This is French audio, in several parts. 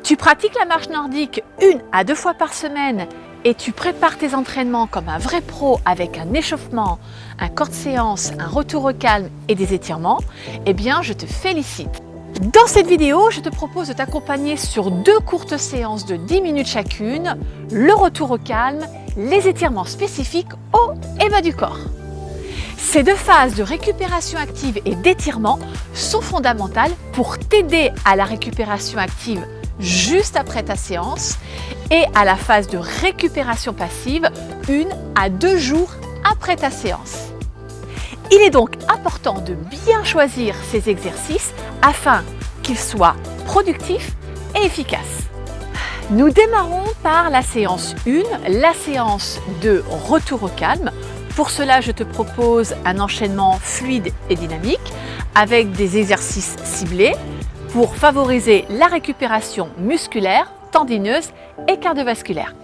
Tu pratiques la marche nordique 1 à 2 fois par semaine et tu prépares tes entraînements comme un vrai pro avec un échauffement, un corps de séance, un retour au calme et des étirements, eh bien je te félicite. Dans cette vidéo, je te propose de t'accompagner sur 2 courtes séances de 10 minutes chacune, le retour au calme, les étirements spécifiques au et bas du corps. Ces 2 phases de récupération active et d'étirement sont fondamentales pour t'aider à la récupération active juste après ta séance et à la phase de récupération passive 1 à 2 jours après ta séance. Il est donc important de bien choisir ces exercices afin qu'ils soient productifs et efficaces. Nous démarrons par la séance 1, la séance de retour au calme. Pour cela, je te propose un enchaînement fluide et dynamique avec des exercices ciblés pour favoriser la récupération musculaire, tendineuse et cardiovasculaire.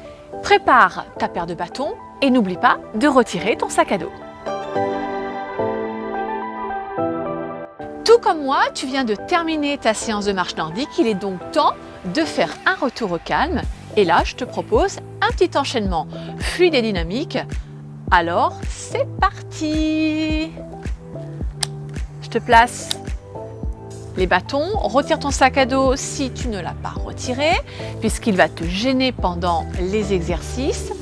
Prépare ta paire de bâtons et n'oublie pas de retirer ton sac à dos. Tout comme moi, tu viens de terminer ta séance de marche nordique, il est donc temps de faire un retour au calme. Et là, je te propose un petit enchaînement fluide et dynamique. Alors, c'est parti! Je te place les bâtons. Retire ton sac à dos si tu ne l'as pas retiré, puisqu'il va te gêner pendant les exercices.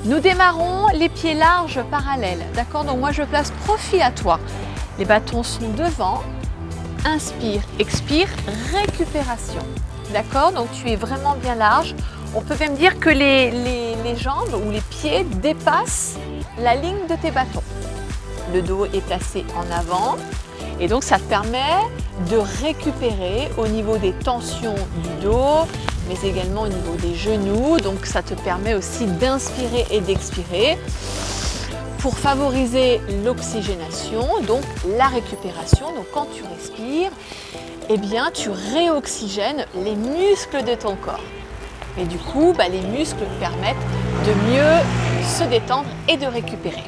Nous démarrons les pieds larges parallèles. D'accord? Donc moi, je place profil à toi. Les bâtons sont devant. Inspire, expire, récupération. D'accord? Donc tu es vraiment bien large. On peut même dire que les jambes ou les pieds dépassent la ligne de tes bâtons. Le dos est placé en avant et donc ça te permet de récupérer au niveau des tensions du dos, mais également au niveau des genoux. Donc ça te permet aussi d'inspirer et d'expirer pour favoriser l'oxygénation, donc la récupération. Donc quand tu respires, eh bien tu réoxygènes les muscles de ton corps. Et du coup, les muscles permettent de mieux se détendre et de récupérer.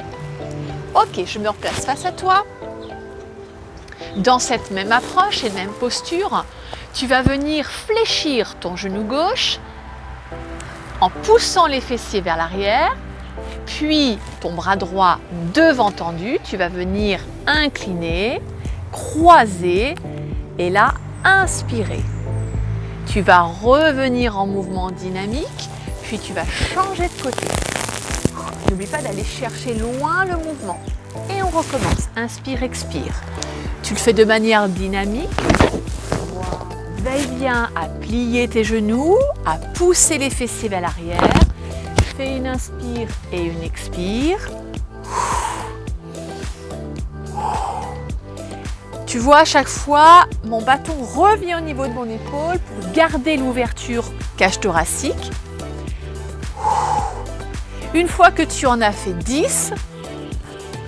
Ok, je me replace face à toi. Dans cette même approche et même posture, tu vas venir fléchir ton genou gauche en poussant les fessiers vers l'arrière, puis ton bras droit devant tendu. Tu vas venir incliner, croiser et là, inspirer. Tu vas revenir en mouvement dynamique, puis tu vas changer de côté. N'oublie pas d'aller chercher loin le mouvement. Et on recommence. Inspire, expire. Tu le fais de manière dynamique. Veille bien à plier tes genoux, à pousser les fessiers vers l'arrière. Fais une inspire et une expire. Tu vois, à chaque fois, mon bâton revient au niveau de mon épaule pour garder l'ouverture cage thoracique. Une fois que tu en as fait 10,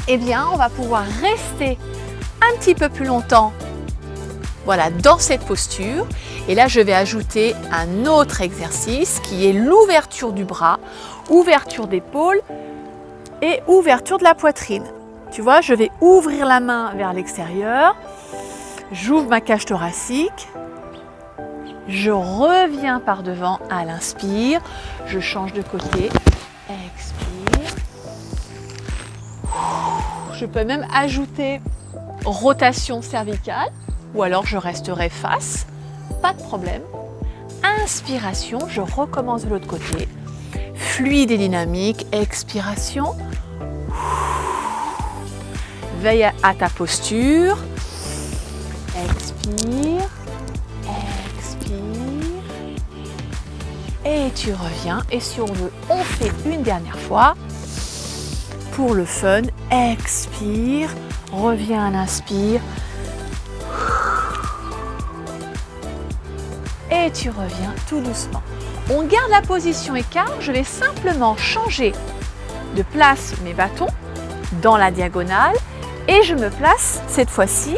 eh bien, on va pouvoir rester un petit peu plus longtemps dans cette posture. Et là, je vais ajouter un autre exercice qui est l'ouverture du bras, ouverture d'épaule et ouverture de la poitrine. Tu vois, je vais ouvrir la main vers l'extérieur, j'ouvre ma cage thoracique, je reviens par devant à l'inspire, je change de côté, expire. Je peux même ajouter rotation cervicale ou alors je resterai face, pas de problème. Inspiration, je recommence de l'autre côté, fluide et dynamique, expiration. Veille à ta posture. Expire, expire. Et tu reviens. Et si on veut, on fait une dernière fois. Pour le fun, expire. Reviens à l'inspire. Et tu reviens tout doucement. On garde la position écart. Je vais simplement changer de place mes bâtons dans la diagonale. Et je me place cette fois-ci,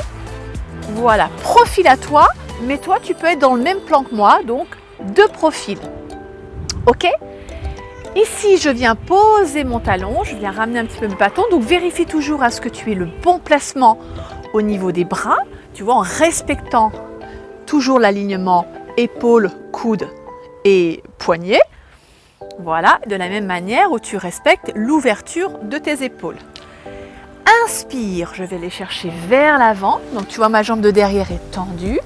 voilà, profil à toi, mais toi tu peux être dans le même plan que moi, donc de profil. Ok? Ici, je viens poser mon talon, je viens ramener un petit peu mes bâtons, donc vérifie toujours à ce que tu aies le bon placement au niveau des bras, tu vois, en respectant toujours l'alignement épaule, coude et poignet. Voilà, de la même manière où tu respectes l'ouverture de tes épaules. Inspire, je vais les chercher vers l'avant. Donc tu vois, ma jambe de derrière est tendue.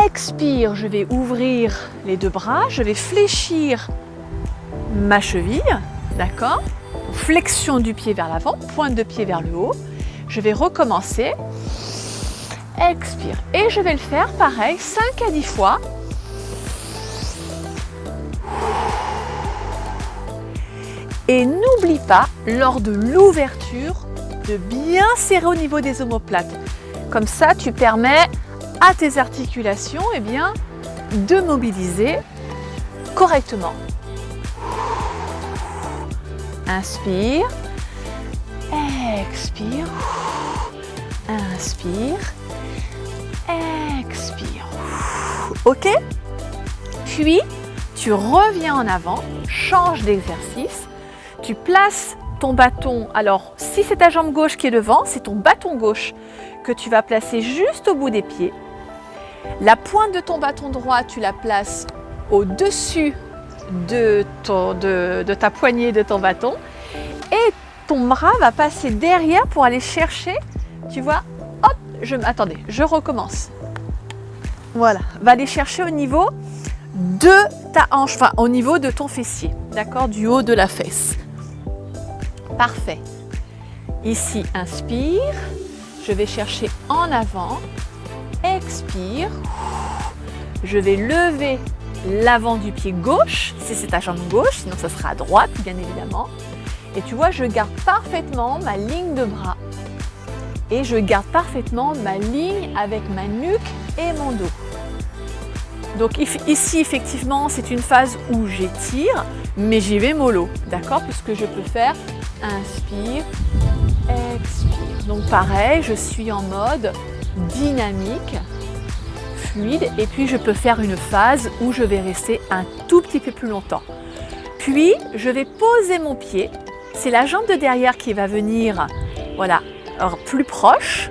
Expire, je vais ouvrir les deux bras, je vais fléchir ma cheville, d'accord? Flexion du pied vers l'avant, pointe de pied vers le haut. Je vais recommencer. Expire. Et je vais le faire pareil, 5 à 10 fois. Et n'oublie pas, lors de l'ouverture, de bien serrer au niveau des omoplates. Comme ça, tu permets à tes articulations de mobiliser correctement. Inspire, expire, inspire, expire. Ok? Puis, tu reviens en avant, change d'exercice, tu places ton bâton. Alors, si c'est ta jambe gauche qui est devant, c'est ton bâton gauche que tu vas placer juste au bout des pieds. La pointe de ton bâton droit, tu la places au-dessus de ta poignée de ton bâton et ton bras va passer derrière pour aller chercher, tu vois, hop, attendez, je recommence. Voilà, va aller chercher au niveau de ta hanche, enfin au niveau de ton fessier, d'accord, du haut de la fesse. Parfait. Ici, inspire, je vais chercher en avant, expire, je vais lever l'avant du pied gauche, si c'est ta jambe gauche, sinon ça sera à droite, bien évidemment. Et tu vois, je garde parfaitement ma ligne de bras. Et je garde parfaitement ma ligne avec ma nuque et mon dos. Donc ici, effectivement, c'est une phase où j'étire, mais j'y vais mollo, d'accord? Puisque je peux faire inspire, expire. Donc pareil, je suis en mode dynamique, fluide, et puis je peux faire une phase où je vais rester un tout petit peu plus longtemps. Puis je vais poser mon pied, c'est la jambe de derrière qui va venir, voilà, alors plus proche.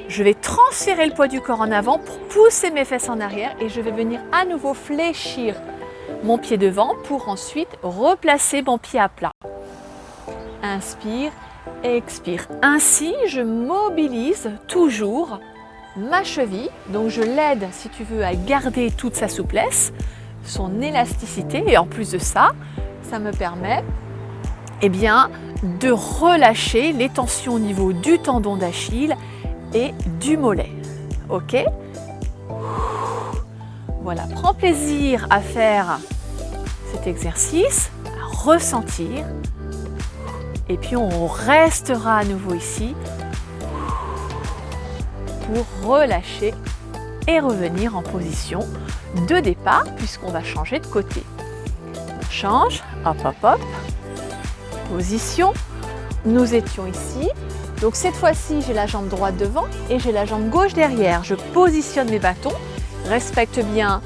Je vais transférer le poids du corps en avant pour pousser mes fesses en arrière et je vais venir à nouveau fléchir mon pied devant pour ensuite replacer mon pied à plat. Inspire, expire. Ainsi, je mobilise toujours ma cheville, donc je l'aide, si tu veux, à garder toute sa souplesse, son élasticité, et en plus de ça, ça me permet de relâcher les tensions au niveau du tendon d'Achille et du mollet. Ok? Voilà, prends plaisir à faire cet exercice, à ressentir, et puis on restera à nouveau ici pour relâcher et revenir en position de départ puisqu'on va changer de côté. On change, hop hop hop, position, nous étions ici, donc cette fois-ci j'ai la jambe droite devant et j'ai la jambe gauche derrière. Je positionne mes bâtons, respecte bien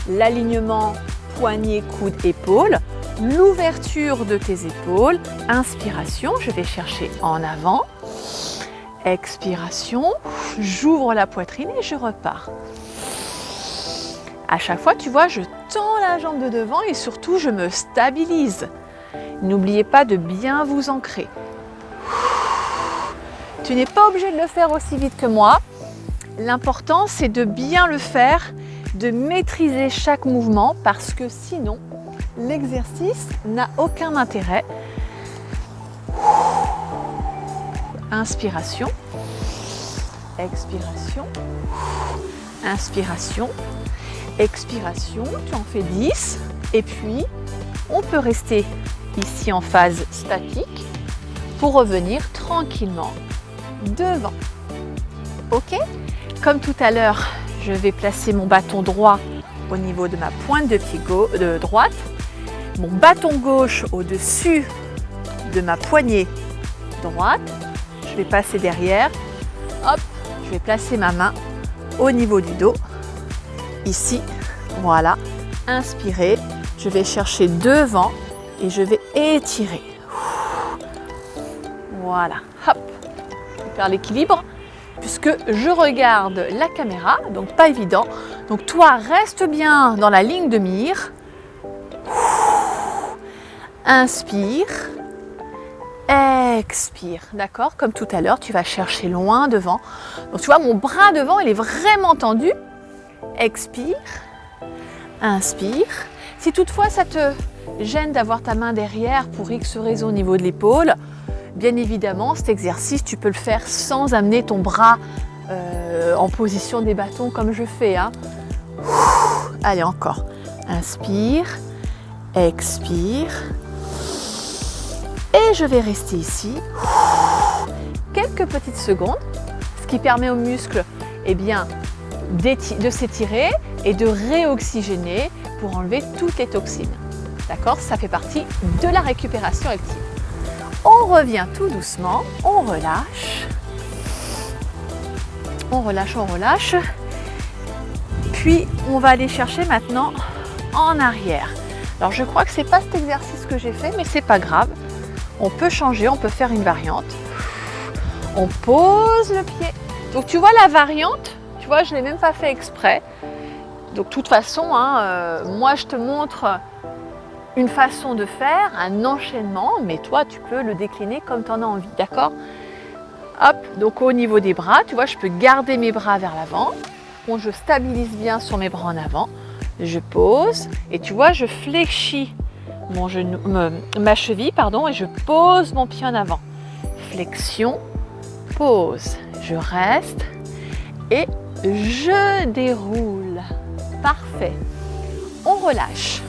l'alignement poignet, coude, épaule, l'ouverture de tes épaules, inspiration, je vais chercher en avant, expiration, j'ouvre la poitrine et je repars. À chaque fois, tu vois, je tends la jambe de devant et surtout, je me stabilise. N'oubliez pas de bien vous ancrer. Tu n'es pas obligé de le faire aussi vite que moi. L'important, c'est de bien le faire, de maîtriser chaque mouvement parce que sinon, l'exercice n'a aucun intérêt. Inspiration, expiration, inspiration, expiration, tu en fais 10 et puis on peut rester ici en phase statique pour revenir tranquillement devant. Ok? Comme tout à l'heure, je vais placer mon bâton droit au niveau de ma pointe de pied de droite, mon bâton gauche au-dessus de ma poignée droite. Je vais passer derrière, hop, je vais placer ma main au niveau du dos, ici, voilà, inspirez, je vais chercher devant et je vais étirer. Voilà, hop, je perds l'équilibre, puisque je regarde la caméra, donc pas évident. Donc toi, reste bien dans la ligne de mire. Inspire, expire, d'accord? Comme tout à l'heure, tu vas chercher loin devant. Donc tu vois, mon bras devant, il est vraiment tendu. Expire, inspire. Si toutefois ça te gêne d'avoir ta main derrière pour X raison au niveau de l'épaule, bien évidemment, cet exercice, tu peux le faire sans amener ton bras en position des bâtons comme je fais. Hein. Allez, encore. Inspire, expire. Et je vais rester ici quelques petites secondes, ce qui permet aux muscles de s'étirer et de réoxygéner pour enlever toutes les toxines. D'accord? Ça fait partie de la récupération active. On revient tout doucement, on relâche. On relâche, on relâche. Puis on va aller chercher maintenant en arrière. Alors je crois que c'est pas cet exercice que j'ai fait, mais c'est pas grave. On peut changer, on peut faire une variante. On pose le pied. Donc tu vois la variante, tu vois, je ne l'ai même pas fait exprès. Donc de toute façon, moi je te montre une façon de faire, un enchaînement, mais toi tu peux le décliner comme tu en as envie, d'accord? Hop, donc au niveau des bras, tu vois, je peux garder mes bras vers l'avant. Bon, je stabilise bien sur mes bras en avant. Je pose et tu vois, je fléchis ma cheville, et je pose mon pied en avant. Flexion, pose. Je reste et je déroule. Parfait. On relâche.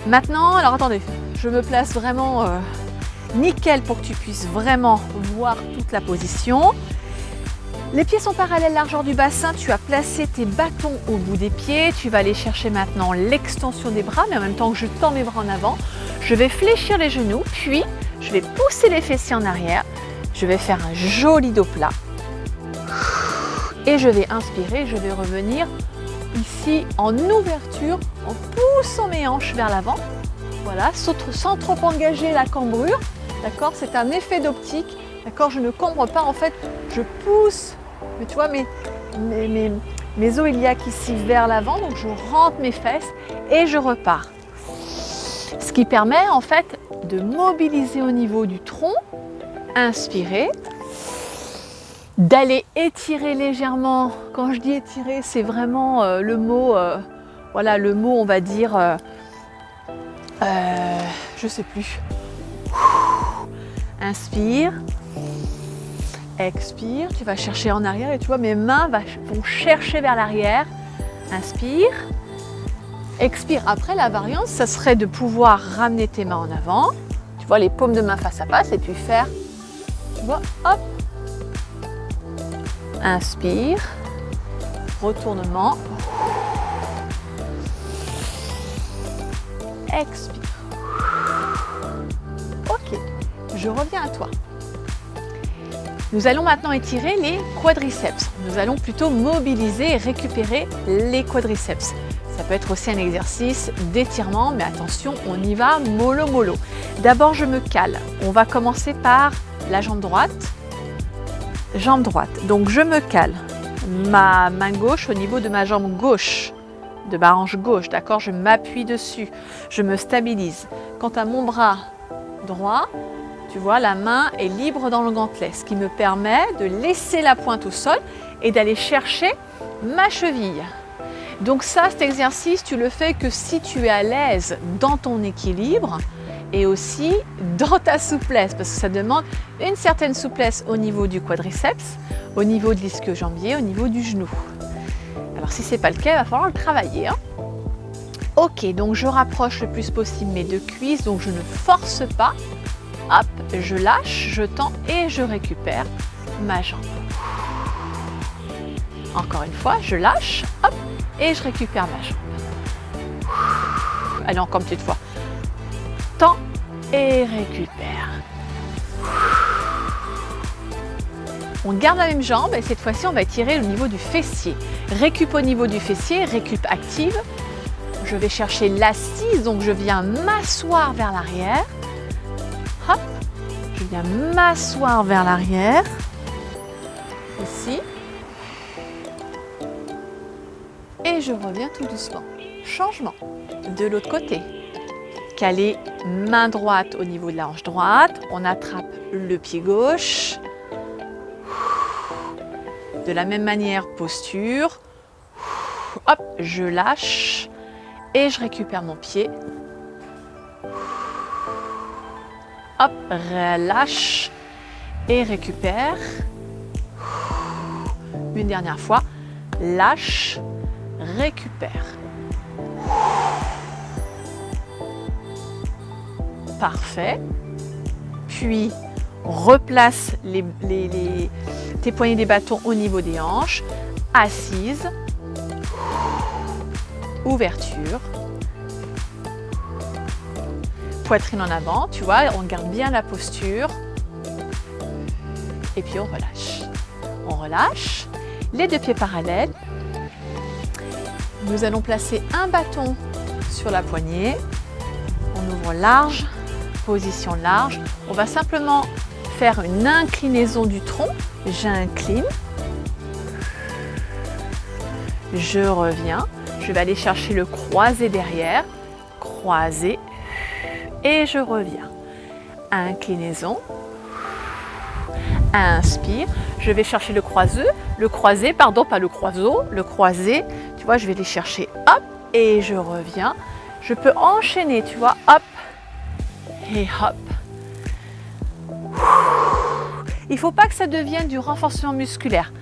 Maintenant, alors attendez, je me place vraiment nickel pour que tu puisses vraiment voir toute la position. Les pieds sont parallèles, largeur du bassin, tu as placé tes bâtons au bout des pieds, tu vas aller chercher maintenant l'extension des bras, mais en même temps que je tends mes bras en avant, je vais fléchir les genoux, puis je vais pousser les fessiers en arrière, je vais faire un joli dos plat, et je vais inspirer, je vais revenir ici en ouverture, en poussant mes hanches vers l'avant, voilà, sans trop engager la cambrure, d'accord, c'est un effet d'optique, d'accord, je ne cambre pas, en fait, je pousse. Mais tu vois, mes os iliaques ici vers l'avant, donc je rentre mes fesses et je repars. Ce qui permet en fait de mobiliser au niveau du tronc, inspirer, d'aller étirer légèrement. Quand je dis étirer, c'est vraiment le mot, le mot on va dire, je sais plus. Inspire. Expire, tu vas chercher en arrière et tu vois mes mains vont chercher vers l'arrière. Inspire, expire. Après la variante, ça serait de pouvoir ramener tes mains en avant. Tu vois les paumes de main face à face et puis faire, tu vois, hop. Inspire, retournement. Expire. Ok, je reviens à toi. Nous allons maintenant étirer les quadriceps. Nous allons plutôt mobiliser et récupérer les quadriceps. Ça peut être aussi un exercice d'étirement, mais attention, on y va mollo mollo. D'abord, je me cale. On va commencer par la jambe droite. Jambe droite. Donc, je me cale. Ma main gauche au niveau de ma jambe gauche, de ma hanche gauche, d'accord? Je m'appuie dessus. Je me stabilise. Quant à mon bras droit, tu vois, la main est libre dans le gantelet, ce qui me permet de laisser la pointe au sol et d'aller chercher ma cheville. Donc ça, cet exercice, tu le fais que si tu es à l'aise dans ton équilibre et aussi dans ta souplesse, parce que ça demande une certaine souplesse au niveau du quadriceps, au niveau de l'ischio-jambier, au niveau du genou. Alors si ce n'est pas le cas, il va falloir le travailler. Hein. Ok, donc je rapproche le plus possible mes deux cuisses, donc je ne force pas. Hop, je lâche, je tends et je récupère ma jambe. Encore une fois, je lâche, hop, et je récupère ma jambe. Allez, encore une petite fois. Tends et récupère. On garde la même jambe et cette fois-ci, on va étirer au niveau du fessier. Récup au niveau du fessier, récup active. Je vais chercher l'assise, donc je viens m'asseoir vers l'arrière. Hop, je viens m'asseoir vers l'arrière. assis. Et je reviens tout doucement. Changement. De l'autre côté. Caler main droite au niveau de la hanche droite. On attrape le pied gauche. De la même manière, posture. Hop, je lâche. Et je récupère mon pied. Hop, relâche. Et récupère. Une dernière fois. Lâche. Récupère. Parfait. Puis, replace tes poignées des bâtons au niveau des hanches. Assise. Ouverture. Poitrine en avant, tu vois, on garde bien la posture. Et puis on relâche. On relâche. Les deux pieds parallèles. Nous allons placer un bâton sur la poignée. On ouvre large, position large. On va simplement faire une inclinaison du tronc. J'incline. Je reviens. Je vais aller chercher le croisé derrière. Croisé. Et je reviens. Inclinaison. Inspire. Je vais chercher le croisé, pardon, pas le croiseau, le croisé. Tu vois, je vais les chercher, hop, et je reviens. Je peux enchaîner, tu vois, hop, et hop. Il ne faut pas que ça devienne du renforcement musculaire,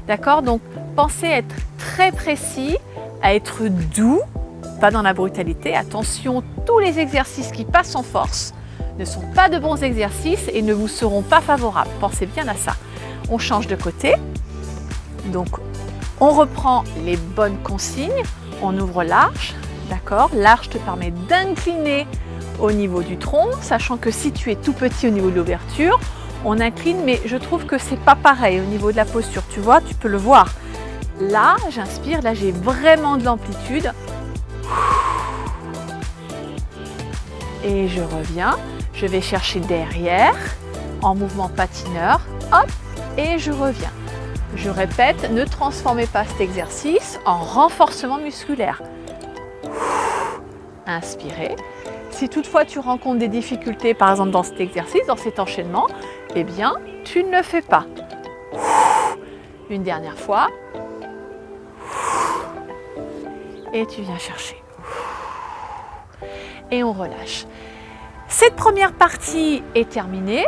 d'accord? Donc, pensez à être très précis, à être doux, pas dans la brutalité. Attention, tous les exercices qui passent en force ne sont pas de bons exercices et ne vous seront pas favorables. Pensez bien à ça. On change de côté. Donc, on reprend les bonnes consignes. On ouvre large, d'accord? Large te permet d'incliner au niveau du tronc, sachant que si tu es tout petit au niveau de l'ouverture, on incline, mais je trouve que c'est pas pareil au niveau de la posture. Tu vois, tu peux le voir. Là, j'inspire, là j'ai vraiment de l'amplitude. Et je reviens. Je vais chercher derrière, en mouvement patineur, hop, et je reviens. Je répète, ne transformez pas cet exercice en renforcement musculaire. Inspirez. Si toutefois tu rencontres des difficultés, par exemple dans cet exercice, dans cet enchaînement, eh bien, tu ne le fais pas. Une dernière fois. Et tu viens chercher. Et on relâche. Cette première partie est terminée.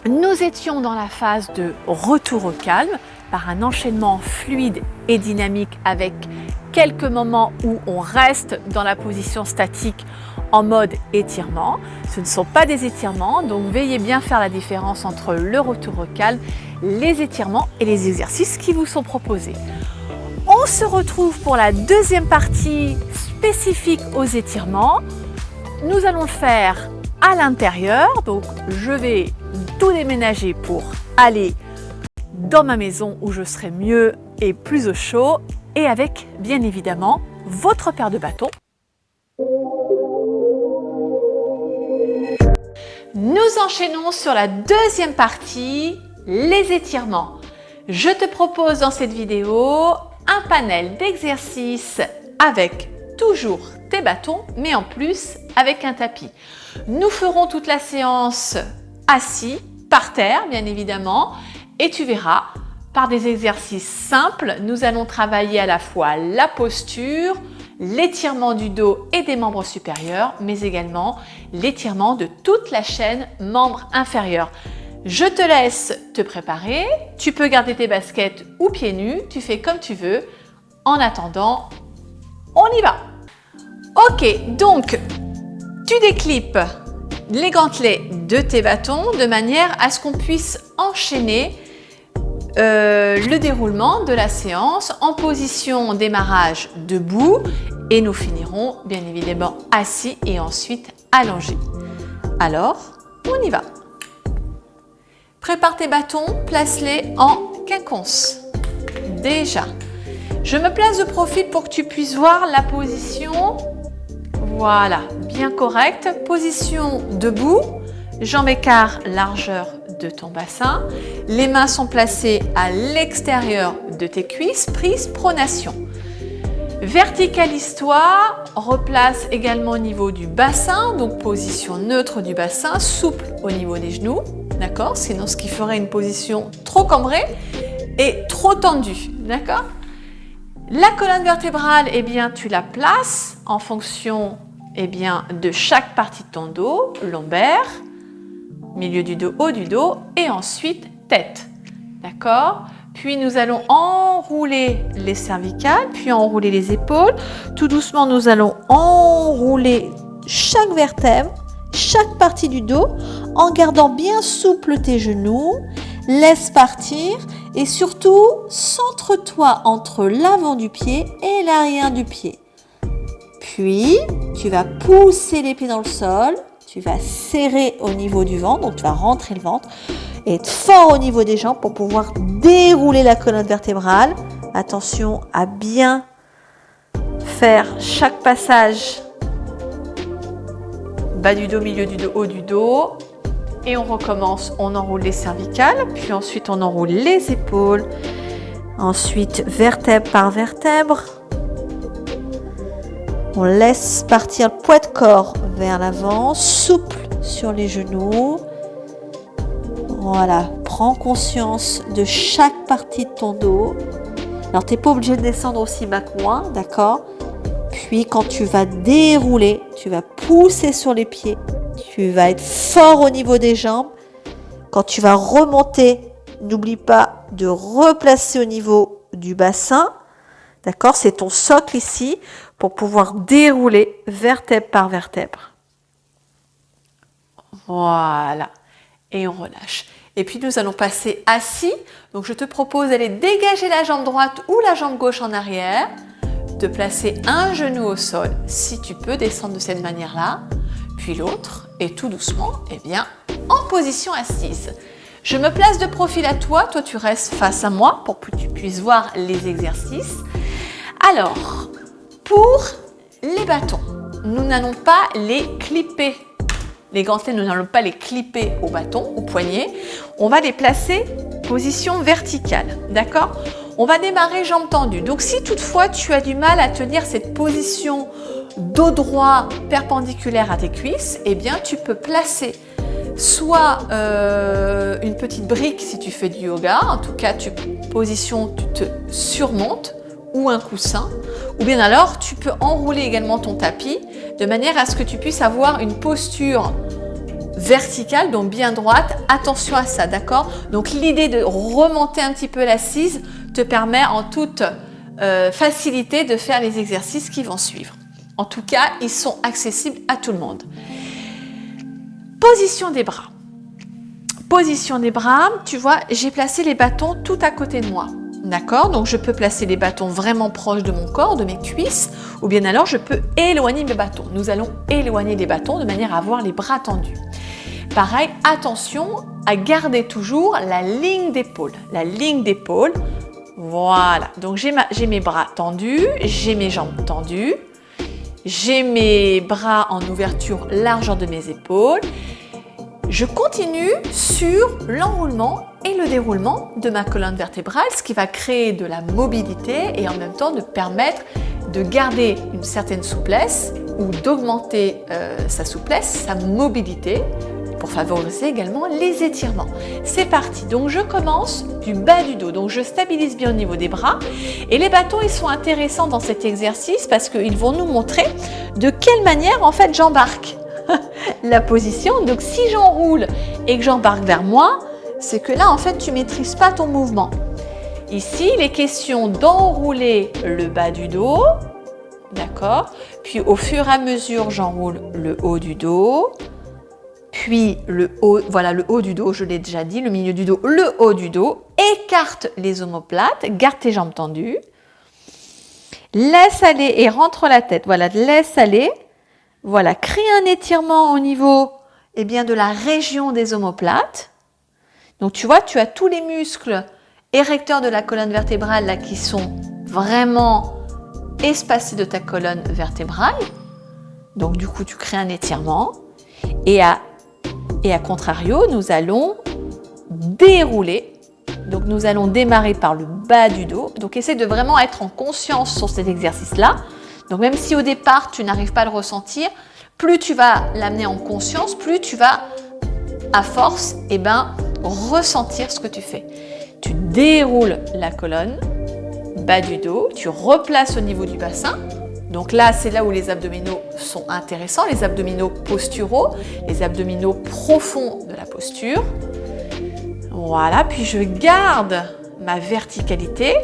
Nous étions dans la phase de retour au calme par un enchaînement fluide et dynamique avec quelques moments où on reste dans la position statique en mode étirement. Ce ne sont pas des étirements, donc veillez bien faire la différence entre le retour au calme, les étirements et les exercices qui vous sont proposés. On se retrouve pour la deuxième partie spécifique aux étirements. Nous allons le faire à l'intérieur, donc je vais tout déménager pour aller dans ma maison où je serai mieux et plus au chaud et avec bien évidemment votre paire de bâtons. Nous enchaînons sur la deuxième partie, les étirements. Je te propose dans cette vidéo un panel d'exercices avec toujours tes bâtons, mais en plus avec un tapis. Nous ferons toute la séance assis, par terre bien évidemment, et tu verras, par des exercices simples, nous allons travailler à la fois la posture, l'étirement du dos et des membres supérieurs, mais également l'étirement de toute la chaîne membres inférieurs. Je te laisse te préparer, tu peux garder tes baskets ou pieds nus, tu fais comme tu veux. En attendant, on y va. Ok, donc tu déclipes les gantelets de tes bâtons de manière à ce qu'on puisse enchaîner le déroulement de la séance en position démarrage debout et nous finirons bien évidemment assis et ensuite allongés. Alors, on y va. Prépare tes bâtons, place-les en quinconce. Déjà. Je me place de profil pour que tu puisses voir la position. Voilà, bien correcte. Position debout, jambes écart, largeur de ton bassin. Les mains sont placées à l'extérieur de tes cuisses, prise pronation. Verticalise-toi, replace également au niveau du bassin, donc position neutre du bassin, souple au niveau des genoux, d'accord? Sinon, ce qui ferait une position trop cambrée et trop tendue, d'accord? La colonne vertébrale, eh bien, tu la places en fonction, eh bien, de chaque partie de ton dos, lombaire, milieu du dos, haut du dos, et ensuite tête, d'accord? Puis nous allons enrouler les cervicales, puis enrouler les épaules. Tout doucement, nous allons enrouler chaque vertèbre, chaque partie du dos, en gardant bien souple tes genoux. Laisse partir et surtout, centre-toi entre l'avant du pied et l'arrière du pied. Puis, tu vas pousser les pieds dans le sol, tu vas serrer au niveau du ventre, donc tu vas rentrer le ventre. Et être fort au niveau des jambes pour pouvoir dérouler la colonne vertébrale. Attention à bien faire chaque passage. Bas du dos, milieu du dos, haut du dos. Et on recommence, on enroule les cervicales, puis ensuite on enroule les épaules. Ensuite, vertèbre par vertèbre. On laisse partir le poids de corps vers l'avant, souple sur les genoux. Voilà, prends conscience de chaque partie de ton dos. Alors, tu n'es pas obligé de descendre aussi bas que moi, d'accord? Puis, quand tu vas dérouler, tu vas pousser sur les pieds. Tu vas être fort au niveau des jambes. Quand tu vas remonter, n'oublie pas de replacer au niveau du bassin. D'accord? C'est ton socle ici pour pouvoir dérouler vertèbre par vertèbre. Voilà. Et on relâche. Et puis nous allons passer assis. Donc je te propose d'aller dégager la jambe droite ou la jambe gauche en arrière, de placer un genou au sol, si tu peux descendre de cette manière-là, puis l'autre, et tout doucement, eh bien, en position assise. Je me place de profil à toi, toi tu restes face à moi pour que tu puisses voir les exercices. Alors, pour les bâtons, nous n'allons pas les clipper. Les gantelets, nous n'allons pas les clipper au bâton, au poignet. On va les placer position verticale, d'accord? On va démarrer jambes tendues. Donc, si toutefois tu as du mal à tenir cette position dos droit perpendiculaire à tes cuisses, eh bien, tu peux placer soit une petite brique si tu fais du yoga. En tout cas, tu te surmontes ou un coussin. Ou bien alors, tu peux enrouler également ton tapis de manière à ce que tu puisses avoir une posture verticale, donc bien droite. Attention à ça, d'accord? Donc, l'idée de remonter un petit peu l'assise te permet en toute facilité de faire les exercices qui vont suivre. En tout cas, ils sont accessibles à tout le monde. Position des bras. Position des bras, tu vois, j'ai placé les bâtons tout à côté de moi. D'accord? Donc, je peux placer les bâtons vraiment proches de mon corps, de mes cuisses, ou bien alors je peux éloigner mes bâtons. Nous allons éloigner les bâtons de manière à avoir les bras tendus. Pareil, attention à garder toujours la ligne d'épaule. La ligne d'épaule, voilà. Donc, j'ai mes bras tendus, j'ai mes jambes tendues, j'ai mes bras en ouverture largeur de mes épaules. Je continue sur l'enroulement et le déroulement de ma colonne vertébrale, ce qui va créer de la mobilité et en même temps de permettre de garder une certaine souplesse ou d'augmenter sa souplesse, sa mobilité pour favoriser également les étirements. C'est parti, donc je commence du bas du dos, donc je stabilise bien au niveau des bras et les bâtons ils sont intéressants dans cet exercice parce qu'ils vont nous montrer de quelle manière en fait j'embarque la position. Donc si j'enroule et que j'embarque vers moi, c'est que là en fait tu maîtrises pas ton mouvement. Ici il est question d'enrouler le bas du dos, d'accord, puis au fur et à mesure j'enroule le haut du dos, puis le haut, voilà le haut du dos, je l'ai déjà dit, le milieu du dos, le haut du dos, écarte les omoplates, garde tes jambes tendues, laisse aller et rentre la tête, voilà, laisse aller. Voilà, crée un étirement au niveau de la région des omoplates. Donc tu vois, tu as tous les muscles érecteurs de la colonne vertébrale là, qui sont vraiment espacés de ta colonne vertébrale. Donc du coup, tu crées un étirement. Et à contrario, nous allons dérouler Donc nous allons démarrer par le bas du dos. Donc essaie de vraiment être en conscience sur cet exercice-là. Donc même si au départ tu n'arrives pas à le ressentir, plus tu vas l'amener en conscience, plus tu vas à force ressentir ce que tu fais. Tu déroules la colonne, bas du dos, tu replaces au niveau du bassin. Donc là, c'est là où les abdominaux sont intéressants, les abdominaux posturaux, les abdominaux profonds de la posture. Voilà, puis je garde ma verticalité,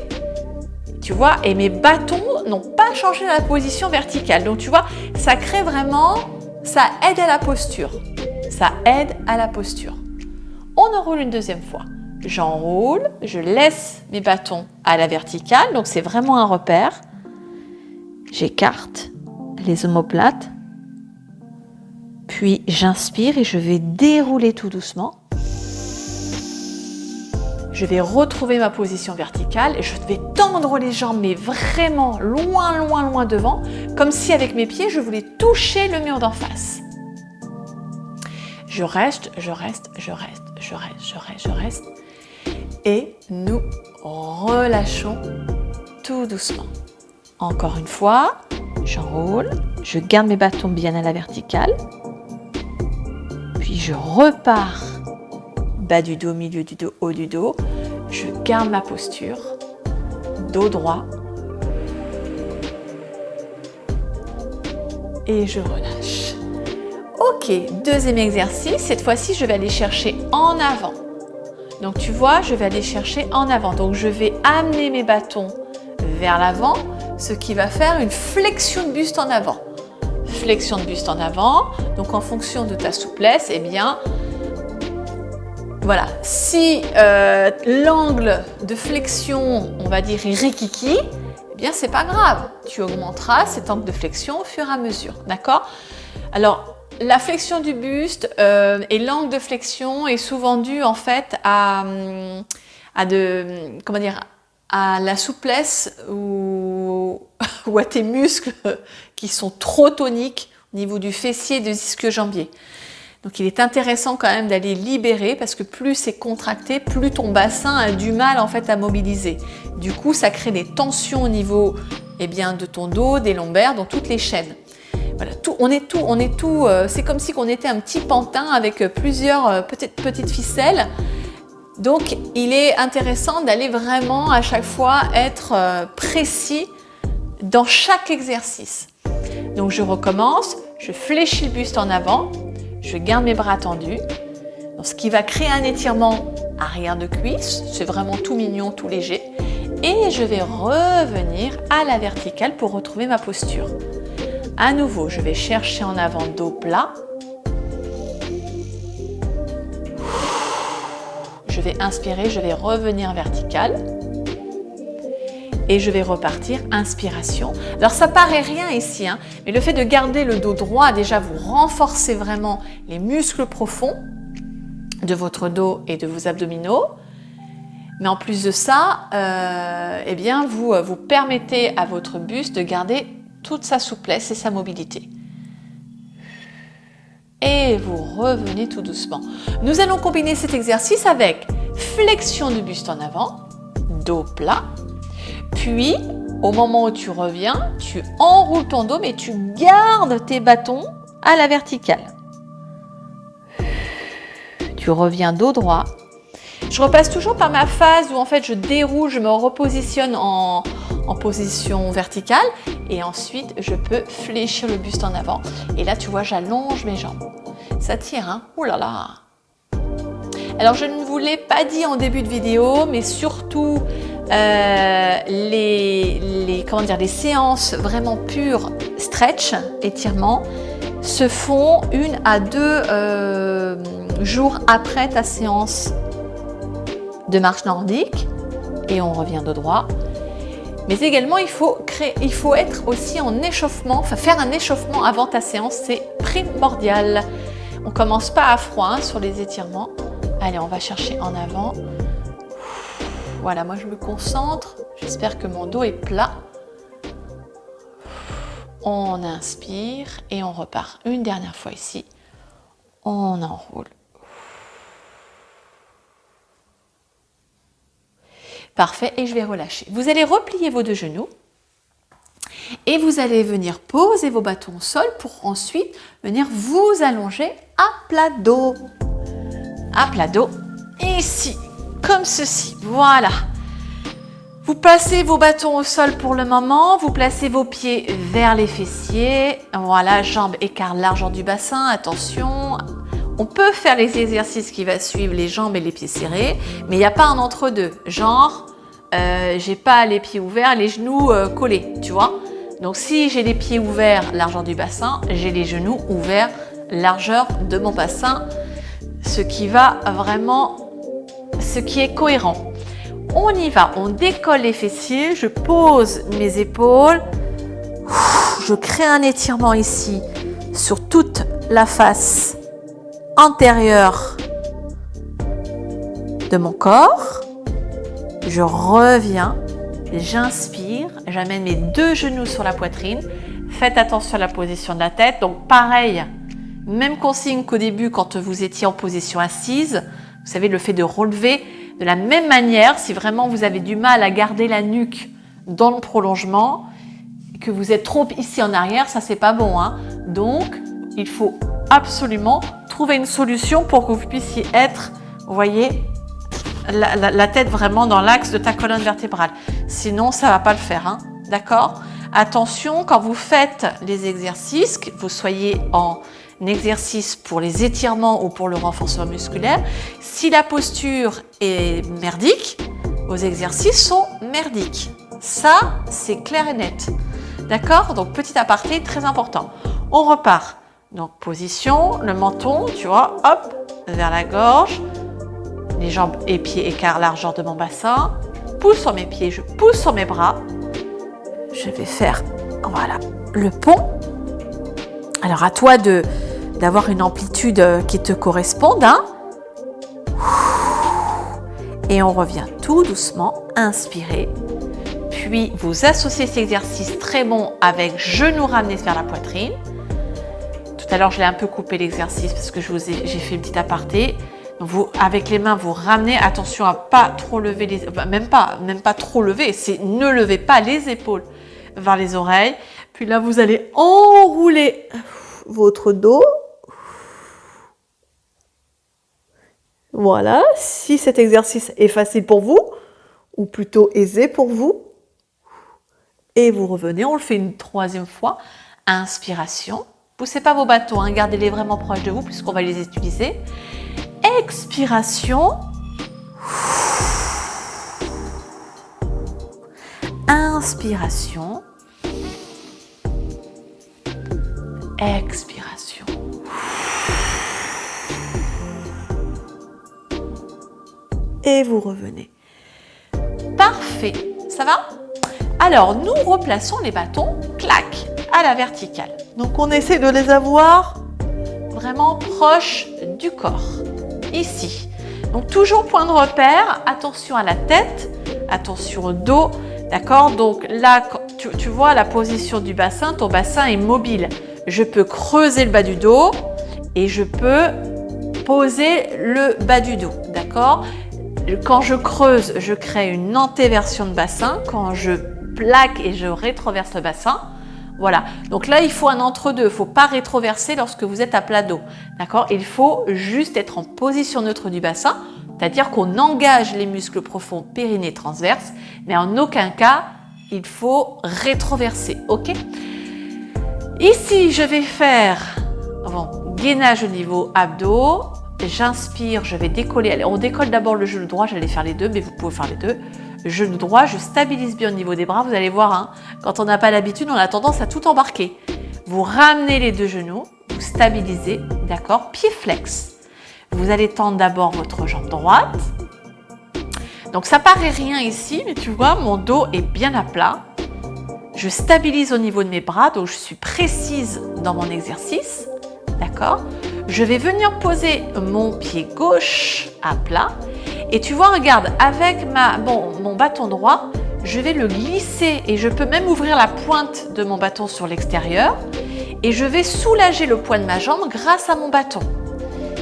tu vois, et mes bâtons n'ont pas changé la position verticale. Donc tu vois, ça crée vraiment, ça aide à la posture. Ça aide à la posture. On enroule une deuxième fois. J'enroule, je laisse mes bâtons à la verticale, donc c'est vraiment un repère. J'écarte les omoplates, puis j'inspire et je vais dérouler tout doucement. Je vais retrouver ma position verticale et je vais tendre les jambes, mais vraiment loin, loin, loin devant, comme si avec mes pieds, je voulais toucher le mur d'en face. Je reste, je reste, je reste, je reste, je reste, je reste. Et nous relâchons tout doucement. Encore une fois, j'enroule, je garde mes bâtons bien à la verticale. Puis je repars. Bas du dos, milieu du dos, haut du dos. Je garde ma posture. Dos droit. Et je relâche. Ok, deuxième exercice. Cette fois-ci, je vais aller chercher en avant. Donc tu vois, je vais aller chercher en avant. Donc je vais amener mes bâtons vers l'avant, ce qui va faire une flexion de buste en avant. Flexion de buste en avant. Donc en fonction de ta souplesse, eh bien, voilà. Si l'angle de flexion, on va dire, est rikiki, eh bien, c'est pas grave. Tu augmenteras cet angle de flexion au fur et à mesure. D'accord ? Alors, la flexion du buste et l'angle de flexion est souvent dû en fait à la souplesse ou à tes muscles qui sont trop toniques au niveau du fessier et des ischio-jambiers. Donc il est intéressant quand même d'aller libérer parce que plus c'est contracté, plus ton bassin a du mal en fait à mobiliser. Du coup, ça crée des tensions au niveau de ton dos, des lombaires, dans toutes les chaînes. Voilà, c'est comme si on était un petit pantin avec plusieurs petites ficelles. Donc, il est intéressant d'aller vraiment à chaque fois être précis dans chaque exercice. Donc, je recommence, je fléchis le buste en avant, je garde mes bras tendus, donc, ce qui va créer un étirement arrière de cuisse, c'est vraiment tout mignon, tout léger. Et je vais revenir à la verticale pour retrouver ma posture. À nouveau, je vais chercher en avant, dos plat. Je vais inspirer, je vais revenir vertical. Et je vais repartir, inspiration. Alors ça paraît rien ici, mais le fait de garder le dos droit, déjà vous renforcez vraiment les muscles profonds de votre dos et de vos abdominaux. Mais en plus de ça, vous permettez à votre buste de garder toute sa souplesse et sa mobilité. Et vous revenez tout doucement. Nous allons combiner cet exercice avec flexion du buste en avant, dos plat. Puis, au moment où tu reviens, tu enroules ton dos, mais tu gardes tes bâtons à la verticale. Tu reviens dos droit. Je repasse toujours par ma phase où en fait je déroule, je me repositionne en position verticale et ensuite je peux fléchir le buste en avant. Et là tu vois, j'allonge mes jambes. Ça tire, Ouh là là. Alors je ne vous l'ai pas dit en début de vidéo, mais surtout les séances vraiment pures stretch, étirement, se font 1 à 2 jours après ta séance de marche nordique et on revient dos droit. Mais également, il faut être aussi en échauffement, faire un échauffement avant ta séance, c'est primordial. On ne commence pas à froid sur les étirements. Allez, on va chercher en avant. Voilà, moi je me concentre. J'espère que mon dos est plat. On inspire et on repart. Une dernière fois ici. On enroule. Parfait, et je vais relâcher. Vous allez replier vos deux genoux et vous allez venir poser vos bâtons au sol pour ensuite venir vous allonger à plat dos. À plat dos, ici, comme ceci, voilà. Vous placez vos bâtons au sol pour le moment, vous placez vos pieds vers les fessiers, voilà, jambes écart largeur du bassin, attention. On peut faire les exercices qui vont suivre les jambes et les pieds serrés, mais il n'y a pas un entre-deux, genre, j'ai pas les pieds ouverts, les genoux collés, tu vois. Donc si j'ai les pieds ouverts, largeur du bassin, j'ai les genoux ouverts, largeur de mon bassin, ce qui est cohérent. On y va, on décolle les fessiers, je pose mes épaules, je crée un étirement ici sur toute la face antérieure de mon corps. Je reviens, j'inspire, j'amène mes deux genoux sur la poitrine. Faites attention à la position de la tête. Donc pareil, même consigne qu'au début quand vous étiez en position assise. Vous savez, le fait de relever de la même manière, si vraiment vous avez du mal à garder la nuque dans le prolongement, que vous êtes trop ici en arrière, ça c'est pas bon, hein. Donc, il faut absolument trouver une solution pour que vous puissiez être, vous voyez, la tête vraiment dans l'axe de ta colonne vertébrale. Sinon, ça va pas le faire, hein. D'accord ? Attention, quand vous faites les exercices, que vous soyez en exercice pour les étirements ou pour le renforcement musculaire, si la posture est merdique, vos exercices sont merdiques. Ça, c'est clair et net. D'accord ? Donc, petit aparté, très important. On repart. Donc, position, le menton, tu vois, hop, vers la gorge, les jambes et pieds écart largeur de mon bassin. Pousse sur mes pieds, je pousse sur mes bras. Je vais faire, voilà, le pont. Alors, à toi d'avoir une amplitude qui te corresponde, hein. Et on revient tout doucement, inspirez. Puis, vous associez cet exercice très bon avec genoux ramenés vers la poitrine. Tout à l'heure, je l'ai un peu coupé l'exercice parce que j'ai fait une petite aparté. Vous, avec les mains, vous ramenez. Attention à pas trop lever les, même pas trop lever. C'est ne levez pas les épaules vers les oreilles. Puis là, vous allez enrouler votre dos. Voilà. Si cet exercice est facile pour vous, ou plutôt aisé pour vous, et vous revenez. On le fait une troisième fois. Inspiration. Poussez pas vos bâtons, hein, gardez-les vraiment proches de vous puisqu'on va les utiliser. Expiration. Inspiration. Expiration. Et vous revenez. Parfait. Ça va ? Alors, nous replaçons les bâtons, clac, à la verticale. Donc, on essaie de les avoir vraiment proches du corps. Ici. Donc, toujours point de repère. Attention à la tête, attention au dos. D'accord ? Donc, là, tu vois la position du bassin. Ton bassin est mobile. Je peux creuser le bas du dos et je peux poser le bas du dos. D'accord ? Quand je creuse, je crée une antéversion de bassin. Quand je plaque et je rétroverse le bassin, voilà. Donc là, il faut un entre-deux. Il ne faut pas rétroverser lorsque vous êtes à plat dos. D'accord ? Il faut juste être en position neutre du bassin, c'est-à-dire qu'on engage les muscles profonds périnée transverse, mais en aucun cas, il faut rétroverser. OK ? Ici, je vais faire gainage au niveau abdos. J'inspire, je vais décoller. Allez, on décolle d'abord le genou droit, j'allais faire les deux, mais vous pouvez faire les deux. Genou droit, je stabilise bien au niveau des bras. Vous allez voir, hein, quand on n'a pas l'habitude, on a tendance à tout embarquer. Vous ramenez les deux genoux, vous stabilisez, d'accord ? Pied flex. Vous allez tendre d'abord votre jambe droite. Donc ça paraît rien ici, mais tu vois, mon dos est bien à plat. Je stabilise au niveau de mes bras, donc je suis précise dans mon exercice, d'accord ? Je vais venir poser mon pied gauche à plat. Et tu vois, regarde, avec mon bâton droit, je vais le glisser et je peux même ouvrir la pointe de mon bâton sur l'extérieur. Et je vais soulager le poids de ma jambe grâce à mon bâton.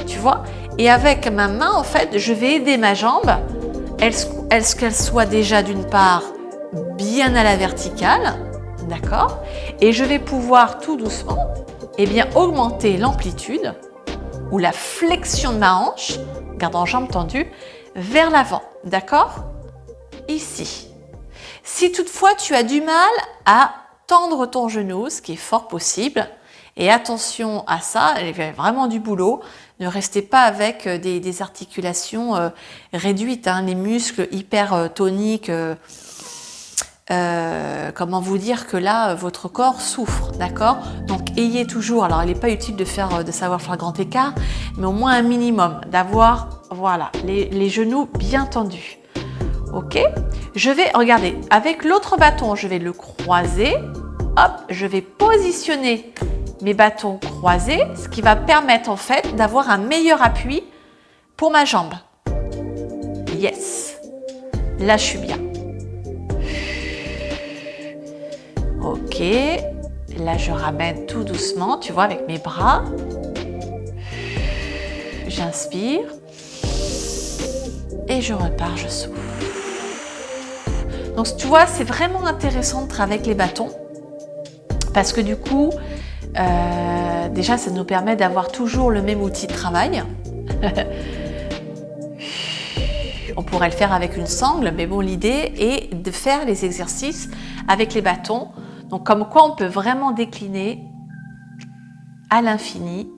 Tu vois ? Et avec ma main, en fait, je vais aider ma jambe. est-ce qu'elle soit déjà d'une part bien à la verticale, d'accord? Et je vais pouvoir tout doucement augmenter l'amplitude ou la flexion de ma hanche, gardant jambe tendue, vers l'avant, d'accord? Ici. Si toutefois tu as du mal à tendre ton genou, ce qui est fort possible, et attention à ça, il y a vraiment du boulot, ne restez pas avec des articulations réduites, hein, les muscles hyper toniques, comment vous dire que là, votre corps souffre, d'accord? Donc, ayez toujours, alors il n'est pas utile de savoir faire grand écart, mais au moins un minimum, d'avoir, voilà, les genoux bien tendus. Ok? Je vais, regardez, avec l'autre bâton, je vais le croiser, hop, je vais positionner mes bâtons croisés, ce qui va permettre en fait d'avoir un meilleur appui pour ma jambe. Yes! Là, je suis bien. Ok, là je ramène tout doucement, tu vois, avec mes bras. J'inspire et je repars, je souffle. Donc tu vois, c'est vraiment intéressant de travailler avec les bâtons parce que du coup, déjà ça nous permet d'avoir toujours le même outil de travail. On pourrait le faire avec une sangle, mais bon, l'idée est de faire les exercices avec les bâtons. Donc, comme quoi on peut vraiment décliner à l'infini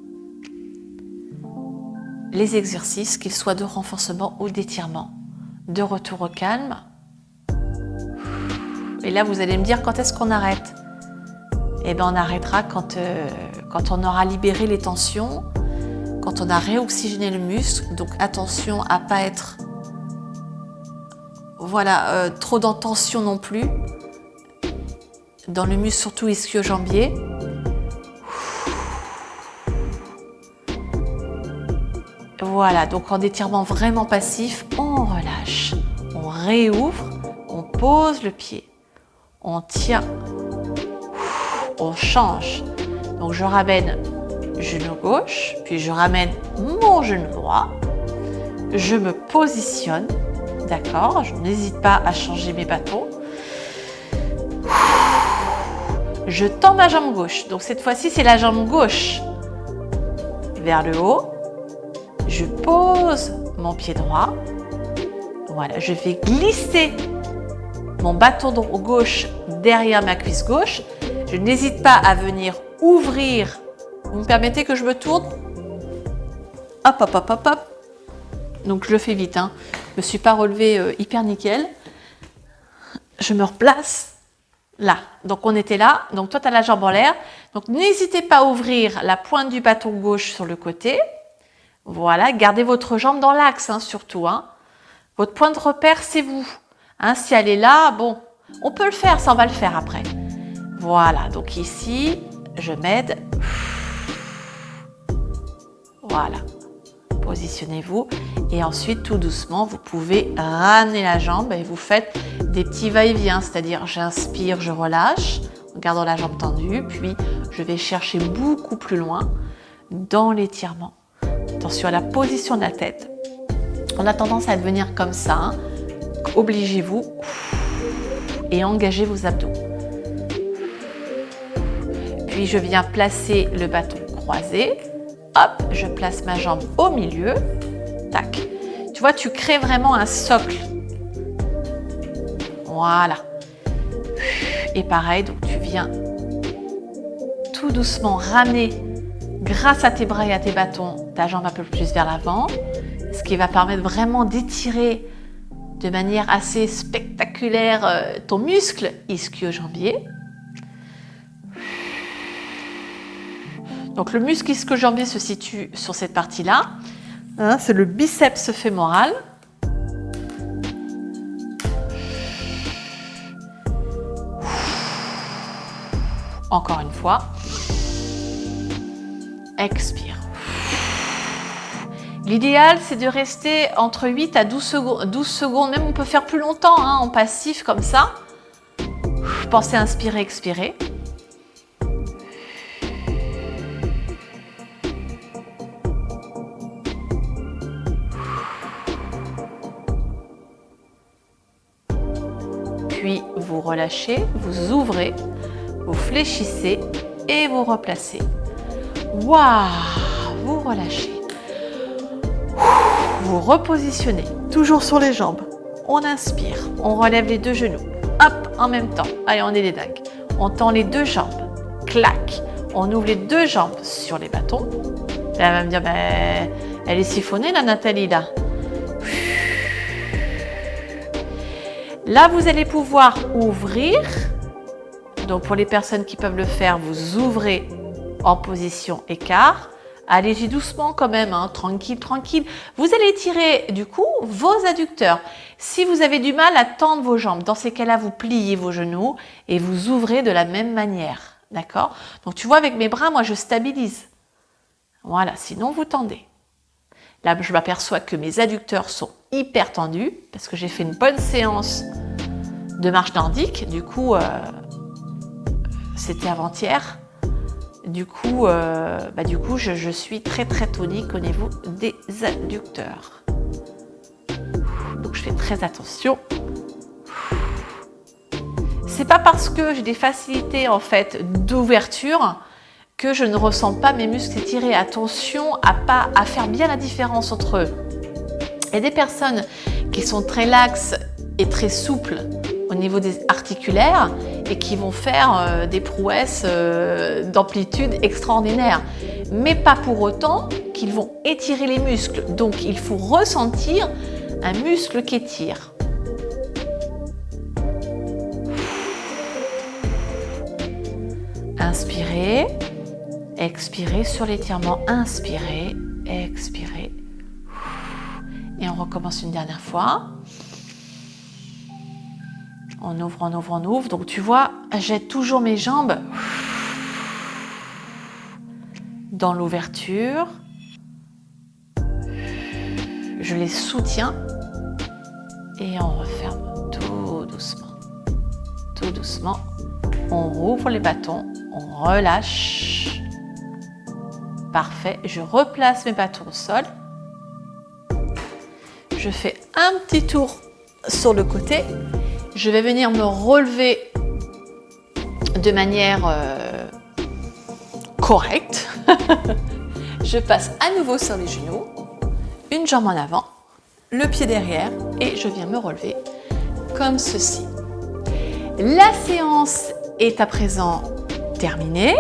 les exercices, qu'ils soient de renforcement ou d'étirement, de retour au calme. Et là, vous allez me dire, quand est-ce qu'on arrête? Eh bien, on arrêtera quand on aura libéré les tensions, quand on a réoxygéné le muscle. Donc, attention à ne pas être trop dans tension non plus. Dans le muscle, surtout ischio-jambier. Voilà, donc en étirement vraiment passif, on relâche, on réouvre, on pose le pied, on tient, on change. Donc je ramène genou gauche, puis je ramène mon genou droit, je me positionne, d'accord, je n'hésite pas à changer mes bâtons. Je tends ma jambe gauche, donc cette fois-ci c'est la jambe gauche vers le haut. Je pose mon pied droit. Voilà, je vais glisser mon bâton gauche derrière ma cuisse gauche. Je n'hésite pas à venir ouvrir. Vous me permettez que je me tourne? Hop, hop, hop, hop, hop. Donc je le fais vite, hein. Je ne me suis pas relevée hyper nickel. Je me replace. Là, donc on était là, donc toi tu as la jambe en l'air, donc n'hésitez pas à ouvrir la pointe du bâton gauche sur le côté, voilà, gardez votre jambe dans l'axe, hein, surtout, hein. Votre point de repère c'est vous, hein, si elle est là, bon, on peut le faire, ça on va le faire après, voilà, donc ici, je m'aide, voilà, positionnez-vous, et ensuite tout doucement, vous pouvez ramener la jambe et vous faites des petits va-et-vient, c'est-à-dire j'inspire, je relâche en gardant la jambe tendue, puis je vais chercher beaucoup plus loin dans l'étirement. Attention à la position de la tête. On a tendance à devenir comme ça, hein. Obligez-vous et engagez vos abdos. Puis je viens placer le bâton croisé. Hop, je place ma jambe au milieu. Tac. Tu vois, tu crées vraiment un socle. Voilà. Et pareil, donc tu viens tout doucement ramener, grâce à tes bras et à tes bâtons, ta jambe un peu plus vers l'avant, ce qui va permettre vraiment d'étirer de manière assez spectaculaire ton muscle ischio-jambier. Donc le muscle ischio-jambier se situe sur cette partie-là, hein, c'est le biceps fémoral. Encore une fois. Expire. L'idéal, c'est de rester entre 8 à 12 secondes. Même on peut faire plus longtemps, hein, en passif comme ça. Pensez à inspirer, expirer. vous relâchez, vous ouvrez, vous fléchissez et vous replacez. Waouh! Vous relâchez. Vous repositionnez, toujours sur les jambes. On inspire, on relève les deux genoux. Hop, en même temps. Allez, on est des dingues. On tend les deux jambes. Clac. On ouvre les deux jambes sur les bâtons. Elle va me dire, ben, elle est siphonnée, la Nathalie, là. Là, vous allez pouvoir ouvrir. Donc, pour les personnes qui peuvent le faire, vous ouvrez en position écart. Allez-y doucement quand même, hein, tranquille, tranquille. Vous allez étirer du coup vos adducteurs. Si vous avez du mal à tendre vos jambes, dans ces cas-là, vous pliez vos genoux et vous ouvrez de la même manière. D'accord? Donc tu vois, avec mes bras, moi je stabilise. Voilà, sinon vous tendez. Là, je m'aperçois que mes adducteurs sont hyper tendus parce que j'ai fait une bonne séance de marche nordique. Du coup, c'était avant-hier. Du coup, je suis très très tonique au niveau des adducteurs. Donc je fais très attention. C'est pas parce que j'ai des facilités en fait d'ouverture que je ne ressens pas mes muscles étirés. Attention à faire bien la différence entre eux. Il y a des personnes qui sont très laxes et très souples au niveau des articulaires et qui vont faire des prouesses d'amplitude extraordinaire. Mais pas pour autant qu'ils vont étirer les muscles. Donc il faut ressentir un muscle qui étire. Inspirez, expirez sur l'étirement. Inspirez, expirez. Et on recommence une dernière fois. On ouvre, on ouvre, on ouvre. Donc tu vois, j'aide toujours mes jambes dans l'ouverture. Je les soutiens et on referme tout doucement. Tout doucement. On rouvre les bâtons, on relâche. Parfait. Je replace mes bâtons au sol. Je fais un petit tour sur le côté. Je vais venir me relever de manière correcte. Je passe à nouveau sur les genoux, une jambe en avant, le pied derrière et je viens me relever comme ceci. La séance est à présent terminée.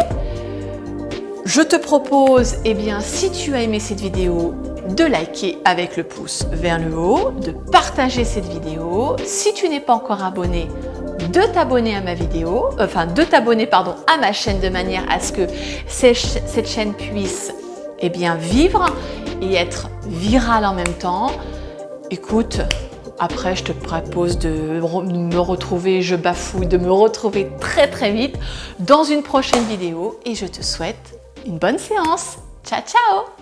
Je te propose, si tu as aimé cette vidéo, de liker avec le pouce vers le haut, de partager cette vidéo. Si tu n'es pas encore abonné, de t'abonner à ma vidéo, à ma chaîne de manière à ce que cette chaîne puisse vivre et être virale en même temps. Écoute, après je te propose de me retrouver, je bafouille, de me retrouver très très vite dans une prochaine vidéo et je te souhaite une bonne séance. Ciao ciao!